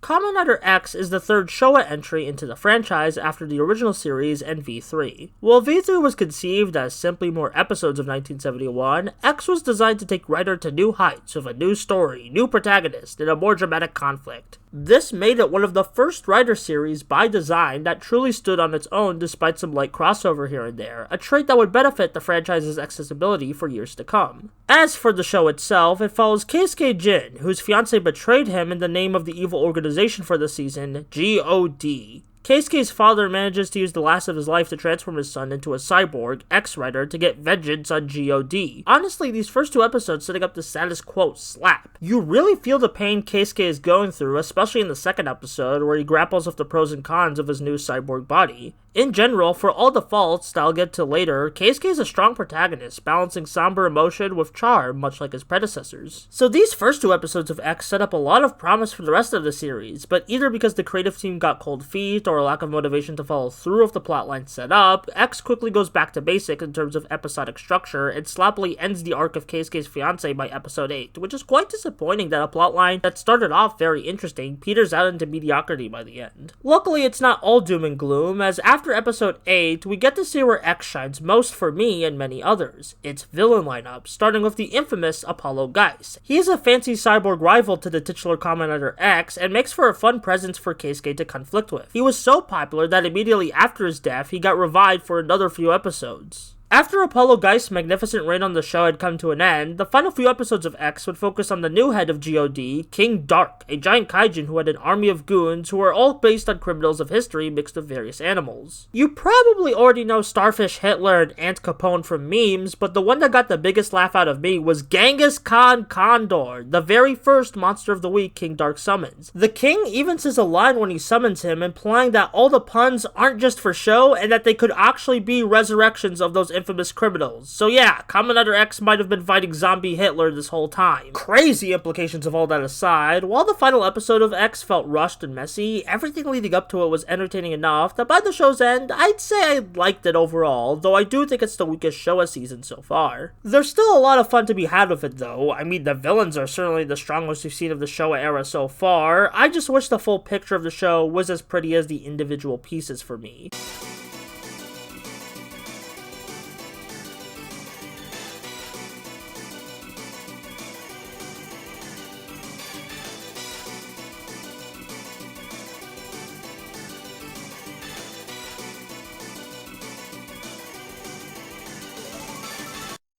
Kamen Rider X is the third Showa entry into the franchise after the original series and V3. While V3 was conceived as simply more episodes of 1971, X was designed to take Rider to new heights with a new story, new protagonist, and a more dramatic conflict. This made it one of the first Rider series by design that truly stood on its own despite some light crossover here and there, a trait that would benefit the franchise's accessibility for years to come. As for the show itself, it follows Keisuke Jin, whose fiancé betrayed him in the name of the evil organization for the season, God. Keisuke's father manages to use the last of his life to transform his son into a cyborg, X-Rider, to get vengeance on God. Honestly, these first two episodes setting up the status quo slap. You really feel the pain Keisuke is going through, especially in the second episode, where he grapples with the pros and cons of his new cyborg body. In general, for all the faults that I'll get to later, Keisuke is a strong protagonist, balancing somber emotion with charm, much like his predecessors. So these first two episodes of X set up a lot of promise for the rest of the series, but either because the creative team got cold feet or a lack of motivation to follow through with the plotline set up, X quickly goes back to basic in terms of episodic structure and sloppily ends the arc of Keisuke's fiancé by episode 8, which is quite disappointing that a plotline that started off very interesting peters out into mediocrity by the end. Luckily, it's not all doom and gloom, as after episode 8, we get to see where X shines most for me and many others. Its villain lineup, starting with the infamous Apollo Geist. He is a fancy cyborg rival to the titular Kamen Rider X and makes for a fun presence for Keisuke to conflict with. He was so popular that immediately after his death, he got revived for another few episodes. After Apollo Geist's magnificent reign on the show had come to an end, the final few episodes of X would focus on the new head of God, King Dark, a giant kaijin who had an army of goons who were all based on criminals of history mixed with various animals. You probably already know Starfish, Hitler, and Aunt Capone from memes, but the one that got the biggest laugh out of me was Genghis Khan Condor, the very first Monster of the Week King Dark summons. The king even says a line when he summons him, implying that all the puns aren't just for show and that they could actually be resurrections of those infamous criminals. So yeah, Kamen Rider X might have been fighting zombie Hitler this whole time. Crazy implications of all that aside, while the final episode of X felt rushed and messy, everything leading up to it was entertaining enough that by the show's end, I'd say I liked it overall, though I do think it's the weakest Showa season so far. There's still a lot of fun to be had with it though. I mean, the villains are certainly the strongest we've seen of the Showa era so far. I just wish the full picture of the show was as pretty as the individual pieces for me.